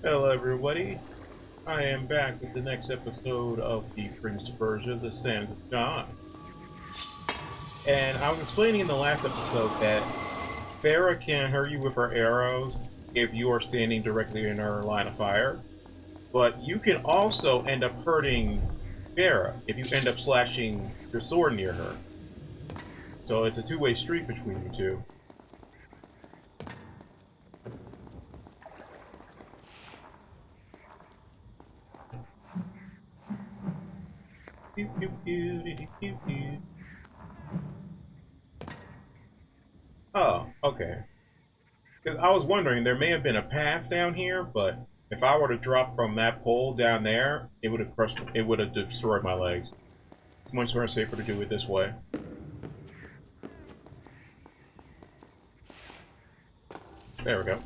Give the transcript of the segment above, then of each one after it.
Hello, everybody. I am back with the next episode of the Prince of Persia: The Sands of Time. And I was explaining in the last episode that Farah can hurt you with her arrows if you are standing directly in her line of fire, but you can also end up hurting Farah if you end up slashing your sword near her. So it's a two-way street between you two. Pew, pew, pew, dee, pew, pew. Oh, okay. Because I was wondering, there may have been a path down here, but if I were to drop from that pole down there, it would have crushed, it would have destroyed my legs. It's much more safer to do it this way. There we go.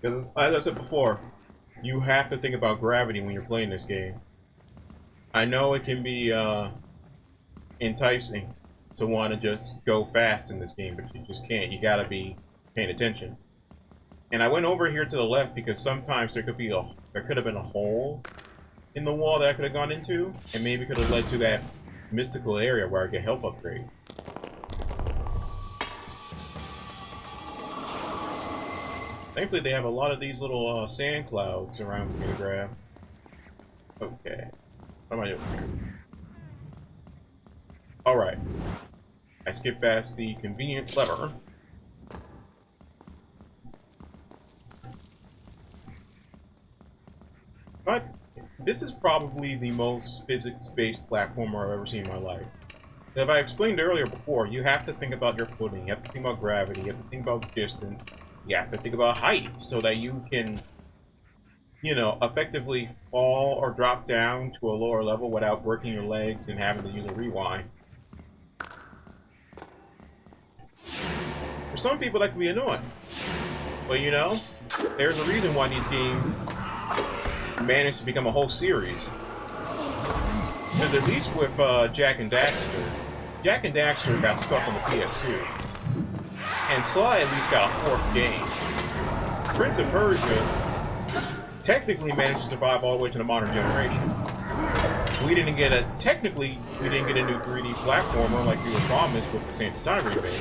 Because, as I said before, you have to think about gravity when you're playing this game. I know it can be enticing to want to just go fast in this game, but you just can't. You gotta be paying attention. And I went over here to the left because sometimes there could have been a hole in the wall that I could have gone into, and maybe could have led to that mystical area where I get health upgrade. Thankfully, they have a lot of these little sand clouds around for me to grab. Okay. What am I doing here? Alright. I skipped past the convenient lever. But this is probably the most physics-based platformer I've ever seen in my life. As I explained earlier before, you have to think about your footing, you have to think about gravity, you have to think about distance, you have to think about height, so that you can, you know, effectively fall or drop down to a lower level without breaking your legs and having to use a rewind. For some people, that can be annoying. But, you know, there's a reason why these games managed to become a whole series. Because at least with Jak and Daxter, Jak and Daxter got stuck on the PS2. And Sly at least got a fourth game. Prince of Persia technically managed to survive all the way to the modern generation. We didn't get a new 3D platformer like we were promised with the Sands of Time remake.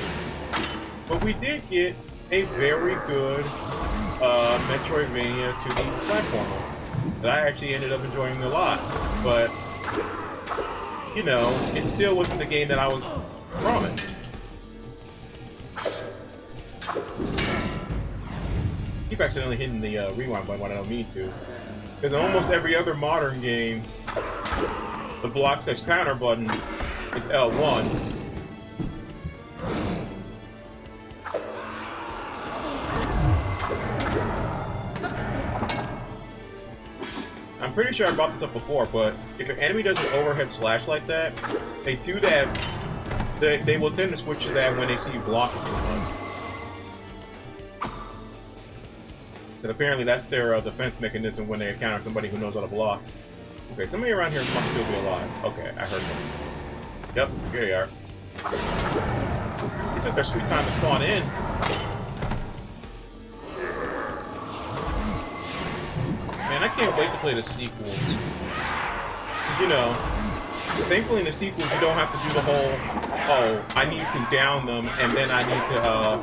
But we did get a very good Metroidvania 2D platformer that I actually ended up enjoying a lot. But, you know, it still wasn't the game that I was promised. I keep accidentally hitting the rewind button when I don't mean to. Because in almost every other modern game, the block slash counter button is L1. I'm pretty sure I brought this up before, but if an enemy does an overhead slash like that, they do that. They will tend to switch to that when they see you block it too much. And apparently that's their defense mechanism when they encounter somebody who knows how to block. Okay, somebody around here must still be alive. Okay, I heard them. Yep, here they are. They took their sweet time to spawn in. Man, I can't wait to play the sequels. You know, thankfully in the sequels you don't have to do the whole, oh, I need to down them and then I need to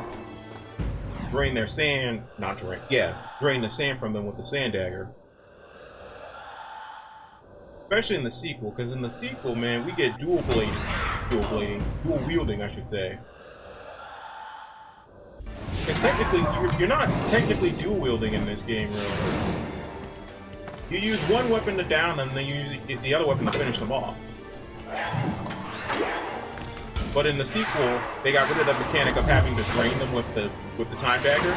drain their sand, drain the sand from them with the sand dagger. Especially in the sequel, because in the sequel, man, we get dual wielding, I should say. Because technically, you're not technically dual wielding in this game, really. You use one weapon to down them, and then you use the other weapon to finish them off. But in the sequel, they got rid of the mechanic of having to drain them with the time dagger.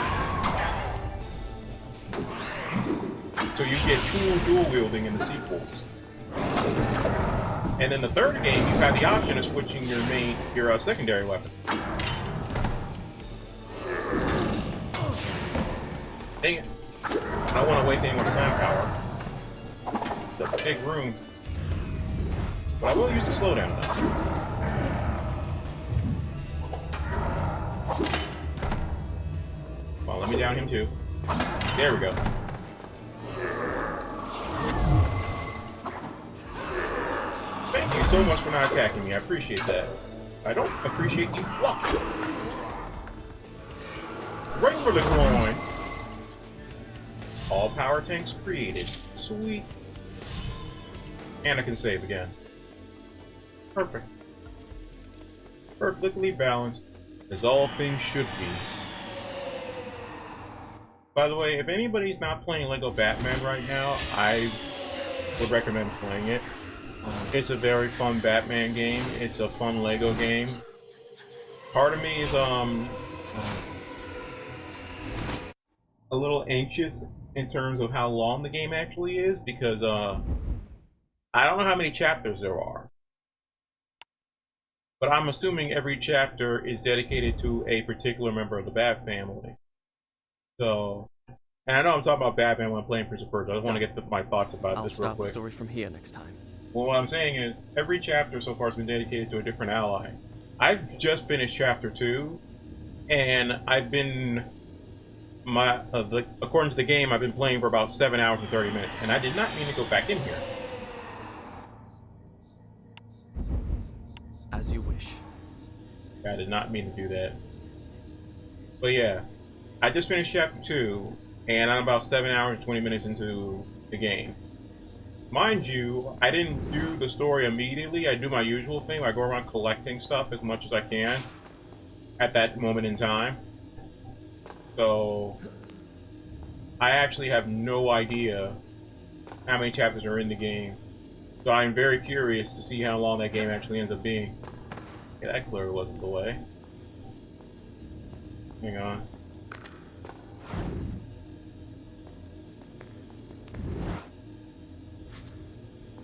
So you get two dual wielding in the sequels. And in the third game, you have the option of switching your secondary weapon. Dang it! I don't want to waste any more slam power. It's a big room, but I will use the slowdown now. Well, let me down him too. There we go. Thank you so much for not attacking me. I appreciate that. I don't appreciate you blocking. Right for the groin. All power tanks created. Sweet. And I can save again. Perfect. Perfectly balanced, as all things should be. By the way, if anybody's not playing Lego Batman right now, I would recommend playing it. It's a very fun Batman game. It's a fun Lego game. Part of me is a little anxious in terms of how long the game actually is, because I don't know how many chapters there are. But I'm assuming every chapter is dedicated to a particular member of the Bat family. So, and I know I'm talking about Batman when I'm playing Prince of Persia. I just want to get my thoughts about this real quick. I'll start the story from here next time. Well, what I'm saying is, every chapter so far has been dedicated to a different ally. I've just finished chapter 2, and I've been according to the game, I've been playing for about 7 hours and 30 minutes, and I did not mean to go back in here. As you wish. I did not mean to do that. But yeah, I just finished chapter 2, and I'm about 7 hours and 20 minutes into the game. Mind you, I didn't do the story immediately. I do my usual thing. I go around collecting stuff as much as I can at that moment in time. So I actually have no idea how many chapters are in the game. So I'm very curious to see how long that game actually ends up being. Yeah, that clearly wasn't the way. Hang on.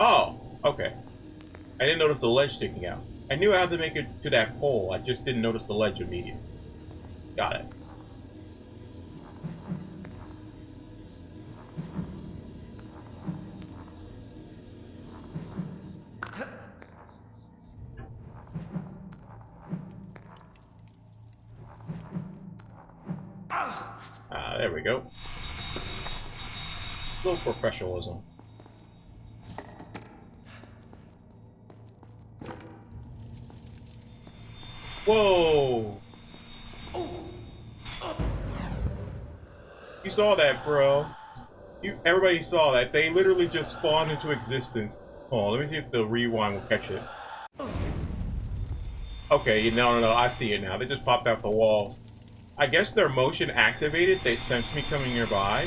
Oh, okay. I didn't notice the ledge sticking out. I knew I had to make it to that pole. I just didn't notice the ledge immediately. Got it. There we go. A little professionalism. Whoa! You saw that, bro. Everybody saw that. They literally just spawned into existence. Hold on, let me see if the rewind will catch it. Okay, no, I see it now. They just popped out the walls. I guess their motion activated. They sensed me coming nearby.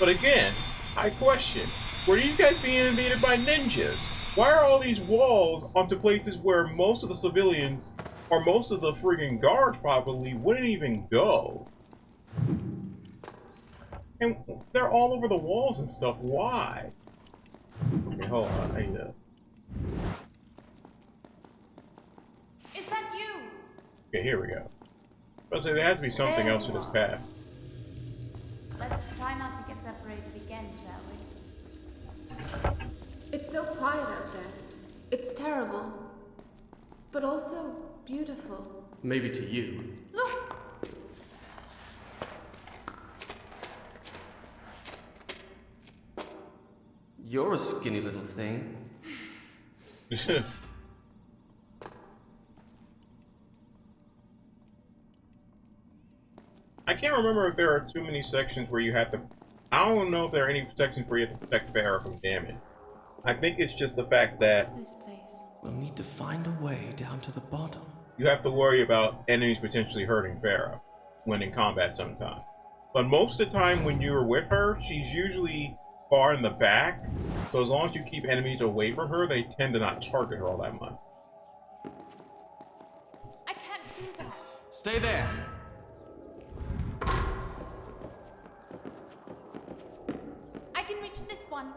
But again, I question, were you guys being invaded by ninjas? Why are all these walls onto places where most of the civilians, or most of the friggin' guards probably, wouldn't even go? And they're all over the walls and stuff. Why? Okay, hold on. I need to... Is that you? Okay, here we go. I was saying there has to be something else to this path. Let's try not to get separated again, shall we? It's so quiet out there. It's terrible. But also beautiful. Maybe to you. Look! You're a skinny little thing. I can't remember if there are too many sections where you have to... I don't know if there are any sections where you have to protect Farah from damage. I think it's just the fact that... What's this place? We'll need to find a way down to the bottom. You have to worry about enemies potentially hurting Farah when in combat sometimes. But most of the time when you're with her, she's usually far in the back. So as long as you keep enemies away from her, they tend to not target her all that much. I can't do that. Stay there. I can reach this one.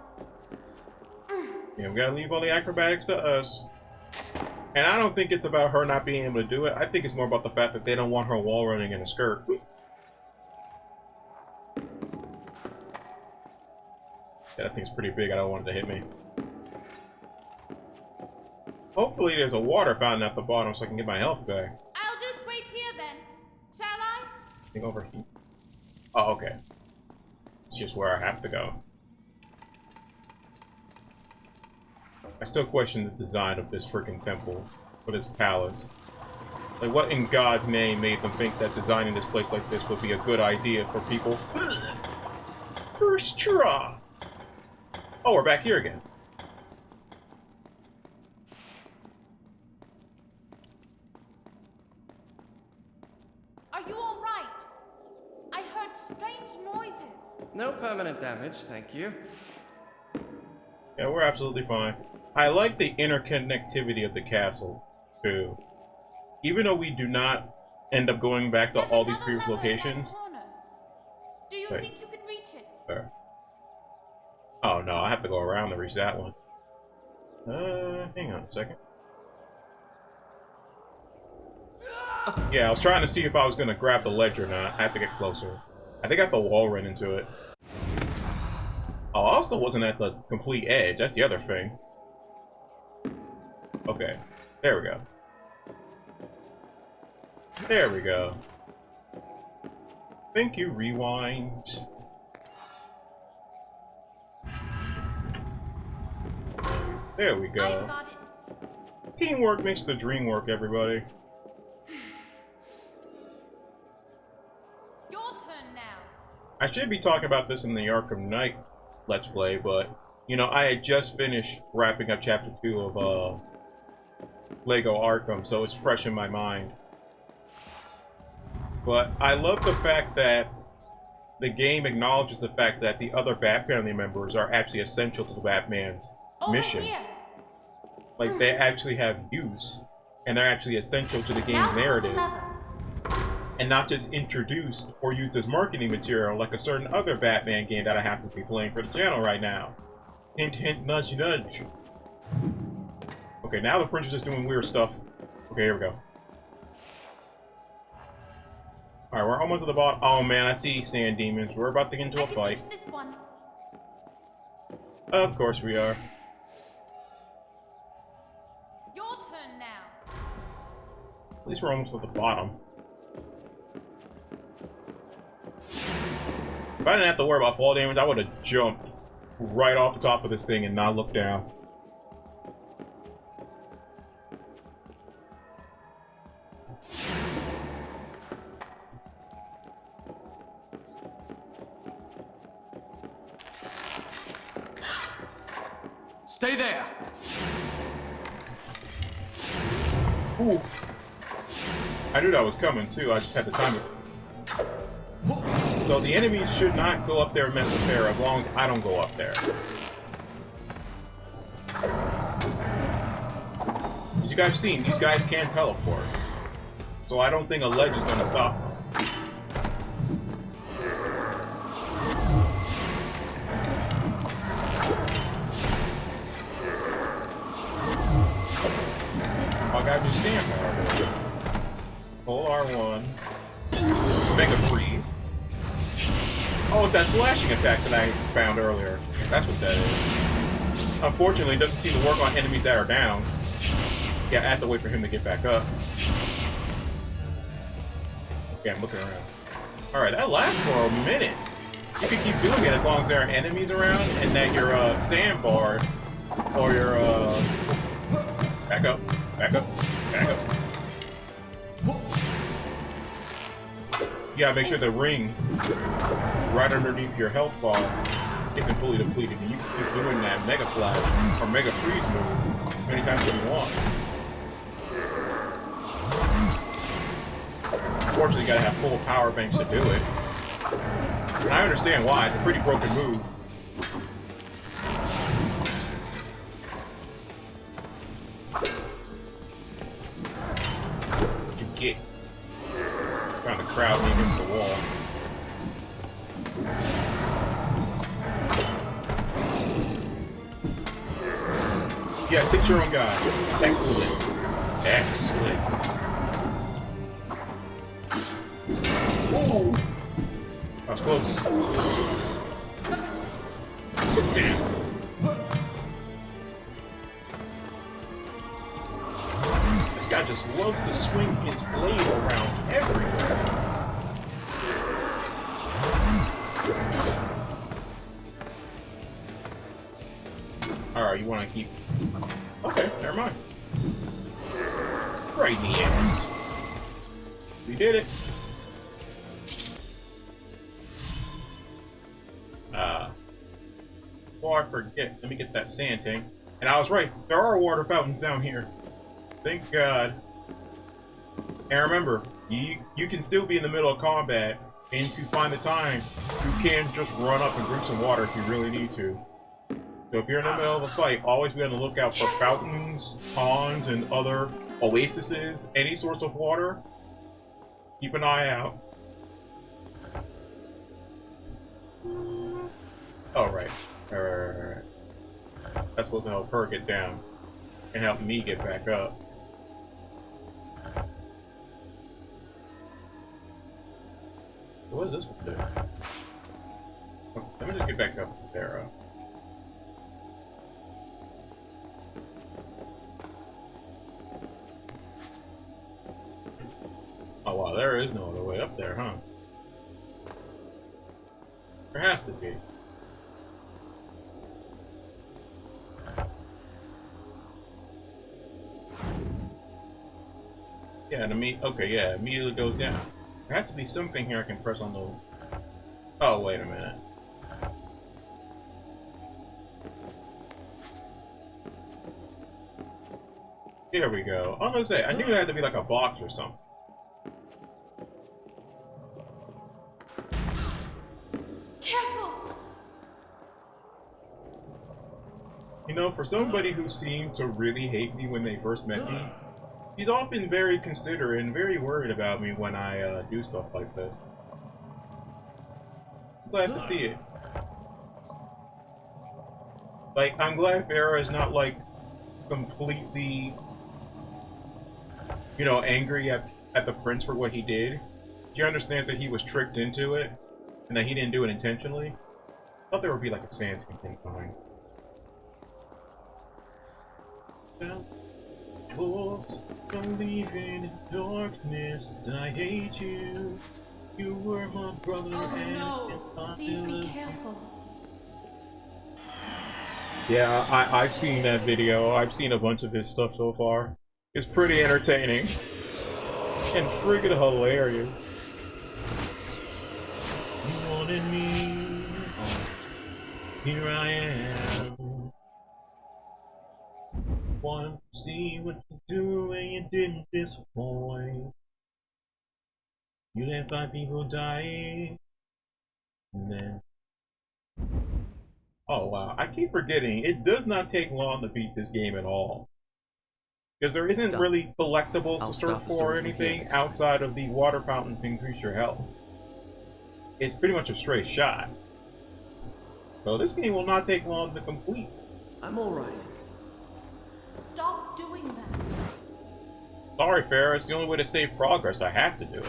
Yeah, we gotta leave all the acrobatics to us. And I don't think it's about her not being able to do it. I think it's more about the fact that they don't want her wall running in a skirt. Yeah, that thing's pretty big. I don't want it to hit me. Hopefully there's a water fountain at the bottom so I can get my health back. I'll just wait here then. Shall I? Thing over here. Oh, okay. It's just where I have to go. I still question the design of this freaking temple, or this palace. Like, what in God's name made them think that designing this place like this would be a good idea for people? First try! Oh, we're back here again. Are you all right? I heard strange noises. No permanent damage, thank you. Yeah, we're absolutely fine. I like the interconnectivity of the castle, too. Even though we do not end up going back to There's all these another previous lever in that locations. corner. Do you Wait. think you could reach it? There. Oh no, I have to go around to reach that one. Hang on a second. Yeah, I was trying to see if I was gonna grab the ledge or not. I have to get closer. I think I have to wall run into it. Oh, I also wasn't at the complete edge. That's the other thing. Okay, there we go. There we go. Thank you, rewind. There we I've go. got it. Teamwork makes the dream work, everybody. Your turn now. I should be talking about this in the Arkham Knight Let's Play, but, you know, I had just finished wrapping up Chapter 2 of, Lego Arkham, so it's fresh in my mind. But I love the fact that the game acknowledges the fact that the other Bat family members are actually essential to the Batman's mission. Here. Like, they actually have use, and they're actually essential to the game's Now narrative, lever. and not just introduced or used as marketing material like a certain other Batman game that I happen to be playing for the channel right now. Hint, hint, nudge, nudge. Okay, now the princess is doing weird stuff. Okay, here we go. Alright, we're almost at the bottom. Oh man, I see sand demons. We're about to get into a fight. Reach this one. Of course we are. Your turn now. At least we're almost at the bottom. If I didn't have to worry about fall damage, I would have jumped right off the top of this thing and not looked down. Stay there! Ooh. I knew that was coming too, I just had to time it. So the enemies should not go up there and mess with her as long as I don't go up there. As you guys have seen, these guys can teleport. So I don't think a ledge is going to stop them. I got your sand power. Pull R1. Mega freeze. Oh, it's that slashing attack that I found earlier. That's what that is. Unfortunately, it doesn't seem to work on enemies that are down. Yeah, I have to wait for him to get back up. Okay, I'm looking around. Alright, that lasts for a minute. You can keep doing it as long as there are enemies around and that your sandbar or your back up, back up, back up. You gotta make sure the ring right underneath your health bar isn't fully depleted. You can keep doing that Mega Flash or Mega Freeze move anytime you want. Unfortunately, you gotta have full power banks to do it. And I understand why. It's a pretty broken move. What'd you get? Trying to crowd me against the wall. Yes, hit your own guy. Excellent. Excellent. Ooh. That was close. Sit down. This guy just loves to swing his blade around everywhere. want to keep... Okay, never mind. Right in the ass. We did it. Before I forget, let me get that sand tank. And I was right, there are water fountains down here. Thank God. And remember, you can still be in the middle of combat, and if you find the time, you can just run up and drink some water if you really need to. So if you're in the middle of a fight, always be on the lookout for fountains, ponds, and other oases, any source of water. Keep an eye out. Oh, right. Right. That's supposed to help her get down and help me get back up. What does this one do? Oh, let me just get back up there. Oh wow, there is no other way up there, huh? There has to be. Yeah, and okay, yeah, immediately goes down. There has to be something here I can press on the... Oh, wait a minute. Here we go. I was gonna say, I knew it had to be like a box or something. Careful! You know, for somebody who seemed to really hate me when they first met me, he's often very considerate and very worried about me when I do stuff like this. I'm glad to see it. Like, I'm glad Farah is not, like, completely, you know, angry at the prince for what he did. She understands that he was tricked into it, and that he didn't do it intentionally. I thought there would be, like, a sand thing coming. Force, believing in darkness, I hate you. You were my brother. Oh no! Please be careful. Yeah, I've seen that video. I've seen a bunch of his stuff so far. It's pretty entertaining. And friggin' hilarious. You wanted me. Here I am. Want to see what you do and you didn't disappoint. You let 5 people die. And then... Oh wow, I keep forgetting, it does not take long to beat this game at all. Because there isn't really collectibles to search for or anything outside of the water fountain to increase your health. It's pretty much a straight shot. So this game will not take long to complete. I'm alright. Stop doing that. Sorry, Farah, it's the only way to save progress. I have to do it.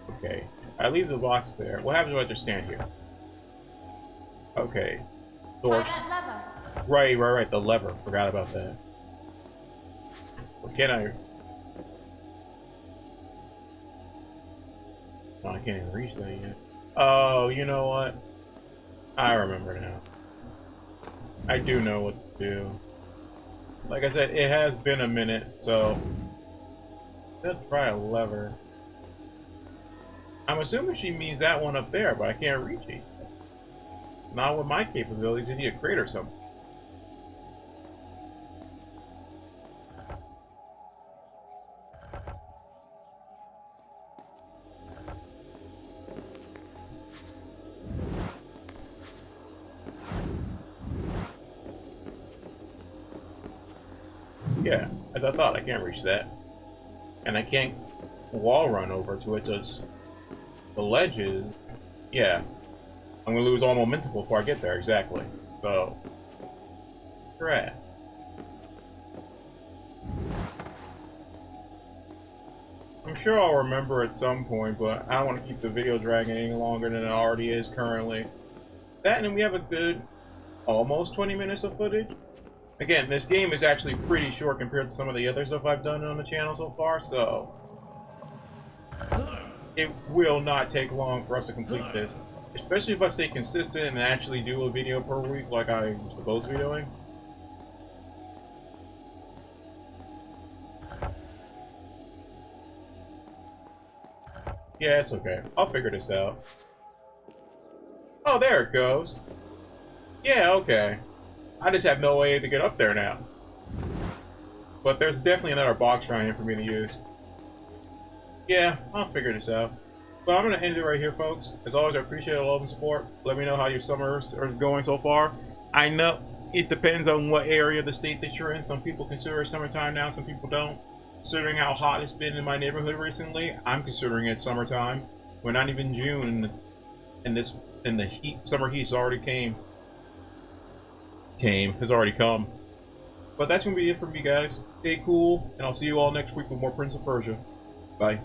Okay, I leave the box there. What happens if I just stand here? Okay. Try that lever. Right, the lever. Forgot about that. Well, can I... Oh, I can't even reach that yet. Oh, you know what? I remember now. I do know what to do. Like I said, it has been a minute, so... Let's try a lever. I'm assuming she means that one up there, but I can't reach it. Not with my capabilities, you need a crate or something. Yeah, as I thought, I can't reach that. And I can't wall run over to it, just the ledges. Yeah. I'm gonna lose all momentum before I get there, exactly. So, right. I'm sure I'll remember at some point, but I don't want to keep the video dragging any longer than it already is currently. That, and we have a good almost 20 minutes of footage. Again, this game is actually pretty short compared to some of the other stuff I've done on the channel so far, so it will not take long for us to complete this. Especially if I stay consistent and actually do a video per week like I'm supposed to be doing. Yeah, it's okay. I'll figure this out. Oh, there it goes. Yeah, okay. I just have no way to get up there now. But there's definitely another box around here for me to use. Yeah, I'll figure this out. But I'm going to end it right here, folks. As always, I appreciate the love and support. Let me know how your summer is going so far. I know it depends on what area of the state that you're in. Some people consider it summertime now, some people don't. Considering how hot it's been in my neighborhood recently, I'm considering it summertime. We're not even June, and the heat, summer heat's already has already come. But that's gonna be it for me, guys. Stay cool, and I'll see you all next week with more Prince of Persia. Bye.